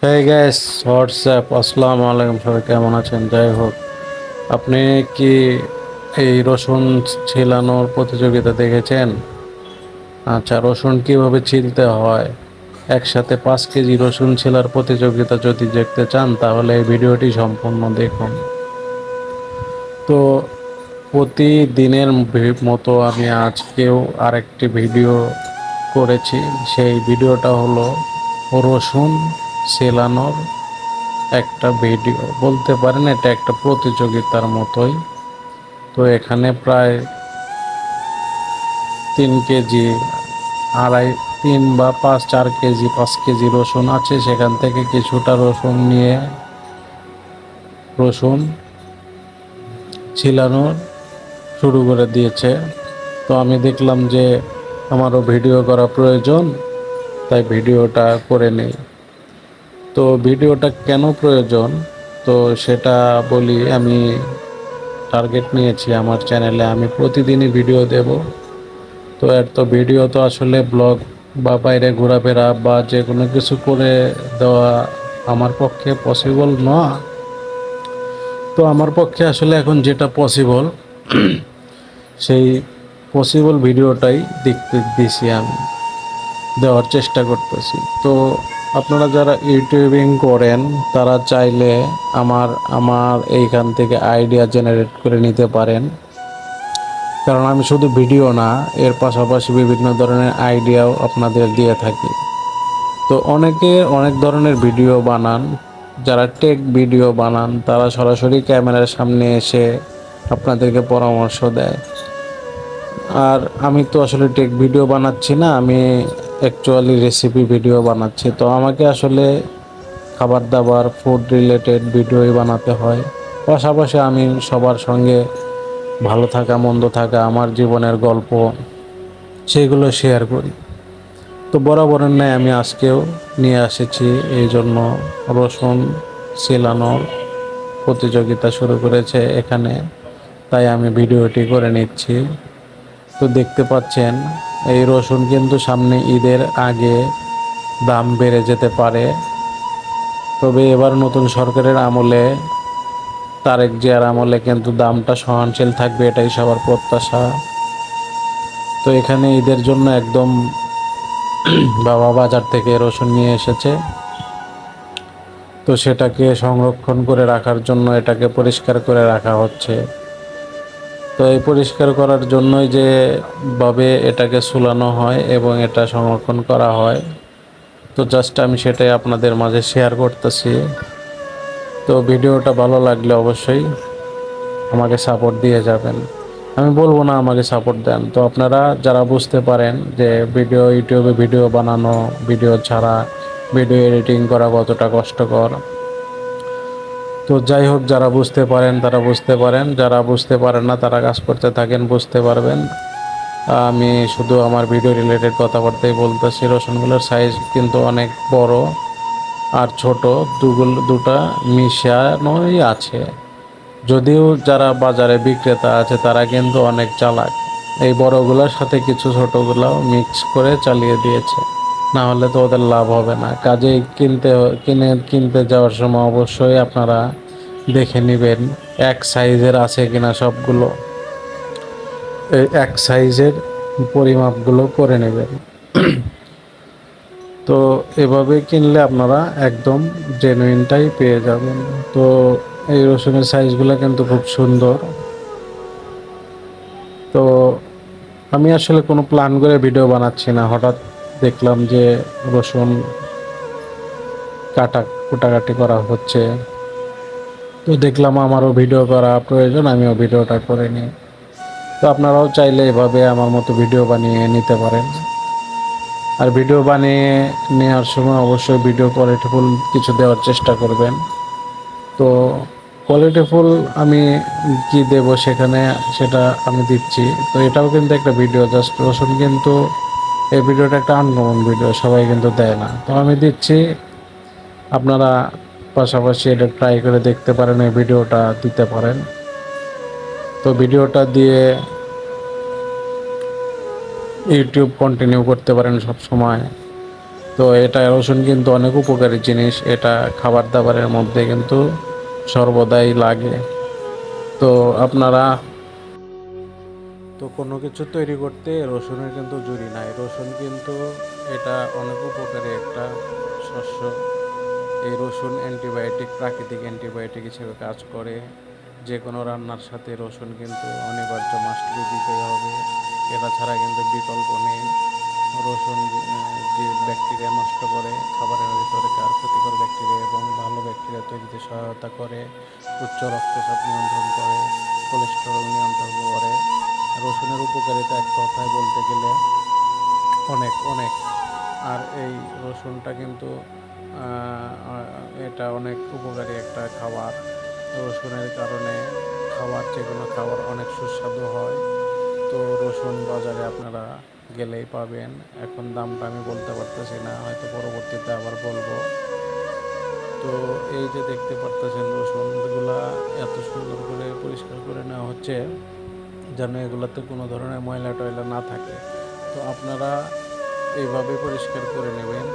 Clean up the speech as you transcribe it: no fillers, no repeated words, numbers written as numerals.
হ্যাঁ gas WhatsApp আসসালামু আলাইকুম, সবাই কেমন আছেন? যাই হোক, আপনি কি এই রসুন ছিলানোর প্রতিযোগিতা দেখেছেন? আচ্ছা, রসুন কিভাবে ছিলতে হয়, একসাথে 5 কেজি রসুন ছিলার প্রতিযোগিতা যদি দেখতে চান তাহলে এই ভিডিওটি সম্পূর্ণ দেখুন। তো প্রতিদিনের মতো আমি আজকেও আরেকটি ভিডিও করেছি। সেই ভিডিওটা হলো রসুন ছেলানোর একটা ভিডিও, বলতে পারেন এটা একটা প্রতিযোগিতার মতোই। তো এখানে প্রায় 3 কেজি, আড়াই, 3 বা 5, 4 কেজি, 5 কেজি রসুন আছে। সেখান থেকে কিছুটা রসুন নিয়ে রসুন ছিলানো শুরু করে দিয়েছে। তো আমি দেখলাম যে আমারও ভিডিও করা প্রয়োজন, তাই ভিডিওটা করে নেই। তো ভিডিওটা কেন প্রয়োজন, তো সেটা বলি। আমি টার্গেট নিয়েছি আমার চ্যানেলে, আমি প্রতিদিনই ভিডিও দেব। তো এর তো ভিডিও তো আসলে ব্লগ বা বাইরে ঘোরাফেরা বা যে কোনো কিছু করে দেওয়া আমার পক্ষে পসিবল নয়। তো আমার পক্ষে আসলে এখন যেটা পসিবল সেই পসিবল ভিডিওটাই দেখতে দিছি, আমি দেওয়ার চেষ্টা করতেছি। তো আপনারা যারা ইউটিউবিং করেন তারা চাইলে আমার আমার এইখান থেকে আইডিয়া জেনারেট করে নিতে পারেন, কারণ আমি শুধু ভিডিও না, এর পাশাপাশি বিভিন্ন ধরনের আইডিয়াও আপনাদের দিয়ে থাকি। তো অনেকে অনেক ধরনের ভিডিও বানান, যারা টেক ভিডিও বানান তারা সরাসরি ক্যামেরার সামনে এসে আপনাদেরকে পরামর্শ দেয়। আর আমি তো আসলে টেক ভিডিও বানাচ্ছি না, আমি অ্যাকচুয়ালি রেসিপি ভিডিও বানাচ্ছি। তো আমাকে আসলে খাবার দাবার, ফুড রিলেটেড ভিডিওই বানাতে হয়। পাশাপাশি আমি সবার সঙ্গে ভালো থাকা মন্দ থাকা আমার জীবনের গল্প সেগুলো শেয়ার করি। তো বরাবরের ন্যায় আমি আজকেও নিয়ে এসেছি, এই জন্য রসুন ছিলানোর প্রতিযোগিতা শুরু করেছে এখানে, তাই আমি ভিডিওটি করে নিচ্ছি। তো দেখতে পাচ্ছেন এই রসুন কিন্তু সামনে ঈদের আগে দাম বেড়ে যেতে পারে। তবে এবার নতুন সরকারের আমলে, তারেক জিয়ার আমলে কিন্তু দামটা সহনশীল থাকবে, এটাই সবার প্রত্যাশা। তো এখানে ঈদের জন্য একদম বাবা বাজার থেকে রসুন নিয়ে এসেছে। তো সেটাকে সংরক্ষণ করে রাখার জন্য এটাকে পরিষ্কার করে রাখা হচ্ছে। তো এই পরিষ্কার করার জন্যই যে ভাবে এটাকে সুলানো হয় এবং এটা সংরক্ষণ করা হয়, তো জাস্ট আমি সেটাই আপনাদের মাঝে শেয়ার করতেছি। তো ভিডিওটা ভালো লাগলে অবশ্যই আমাকে সাপোর্ট দিয়ে যাবেন। আমি বলবো না আমাকে সাপোর্ট দেন, তো আপনারা যারা বুঝতে পারেন যে ইউটিউবে ভিডিও বানানো, ভিডিও ছাড়া ভিডিও এডিটিং করা কতটা কষ্টকর, তো যাই হোক, যারা বুঝতে পারেন তারা বুঝতে পারেন, যারা বুঝতে পারেন না তারা কাজ করতে থাকেন, বুঝতে পারবেন। আমি শুধু আমার ভিডিও রিলেটেড কথাবার্তাই বলতেছি। রসুনগুলোর সাইজ কিন্তু অনেক বড় আর ছোট, দুটা মিশানোই আছে। যদিও যারা বাজারে বিক্রেতা আছে তারা কিন্তু অনেক চালাক, এই বড়গুলোর সাথে কিছু ছোটগুলাও মিক্স করে চালিয়ে দিয়েছে, না হলে তো ওদের লাভ হবে না। কাজেই কিনতে যাওয়ার সময় অবশ্যই আপনারা দেখে নেবেন এক সাইজের আছে কিনা সবগুলো, এই এক সাইজের পরিমাপগুলো করে নেবেন। তো এভাবে কিনলে আপনারা একদম জেনুইনটাই পেয়ে যাবেন। তো এই রসুনের সাইজগুলো কিন্তু খুব সুন্দর। তো আমি আসলে কোনো প্ল্যান করে ভিডিও বানাচ্ছি না, হঠাৎ দেখলাম যে রসুন কুটাকাটি করা হচ্ছে, তো দেখলাম আমারও ভিডিও করা প্রয়োজন, আমিও ভিডিওটা করে নিই। তো আপনারাও চাইলে এভাবে আমার মতো ভিডিও বানিয়ে নিতে পারেন। আর ভিডিও বানিয়ে নেওয়ার সময় অবশ্যই ভিডিও কোয়ালিটিফুল কিছু দেওয়ার চেষ্টা করবেন। তো কোয়ালিটিফুল আমি কি দেব সেখানে, সেটা আমি দিচ্ছি। তো এটাও কিন্তু একটা ভিডিও, জাস্ট রসুন কিন্তু এই ভিডিওটা একটা আনকমন ভিডিও, সবাই কিন্তু দেয় না, তো আমি দিচ্ছি। আপনারা পাশাপাশি এটা ট্রাই করে দেখতে পারেন, এই ভিডিওটা দিতে পারেন। তো ভিডিওটা দিয়ে ইউটিউব কন্টিনিউ করতে পারেন সব সময়। তো এটা রসুন কিন্তু অনেক উপকারী জিনিস, এটা খাবার দাবারের মধ্যে কিন্তু সর্বদাই লাগে। তো আপনারা তো কোনো কিছু তৈরি করতে রসুনের কিন্তু জুড়ি নাই। রসুন কিন্তু এটা অনেক উপকারী একটা শস্য। এই রসুন অ্যান্টিবায়োটিক, প্রাকৃতিক অ্যান্টিবায়োটিক হিসেবে কাজ করে। যে কোনো রান্নার সাথে রসুন কিন্তু অনিবার্য, মাস্টবি দিতেই হবে। এটা ছাড়া কিন্তু বিকল্প নেই। রসুন যে ব্যাকটেরিয়া নষ্ট করে, খাবারের ভিতরেকার ক্ষতিকর ব্যাকটেরিয়া এবং ভালো ব্যাকটেরিয়া তৈরিতে সহায়তা করে, উচ্চ রক্তচাপ নিয়ন্ত্রণ করে, কোলেস্টেরল নিয়ন্ত্রণ করে। রসুনের উপকারিতা এক কথায় বলতে গেলে অনেক অনেক। আর এই রসুনটা কিন্তু এটা অনেক উপকারী একটা খাবার। রসুনের কারণে যে কোনো খাবার অনেক সুস্বাদু হয়। তো রসুন বাজারে আপনারা গেলেই পাবেন। এখন দামটা আমি বলতে পারতেছি না, হয়তো পরবর্তীতে আবার বলবো। তো এই যে দেখতে পারতেছেন রসুনগুলা এত সুন্দর করে পরিষ্কার করে নেওয়া হচ্ছে যেন এগুলোতে কোনো ধরনের ময়লা টয়লা না থাকে। তো আপনারা এইভাবে পরিষ্কার করে নেবেন।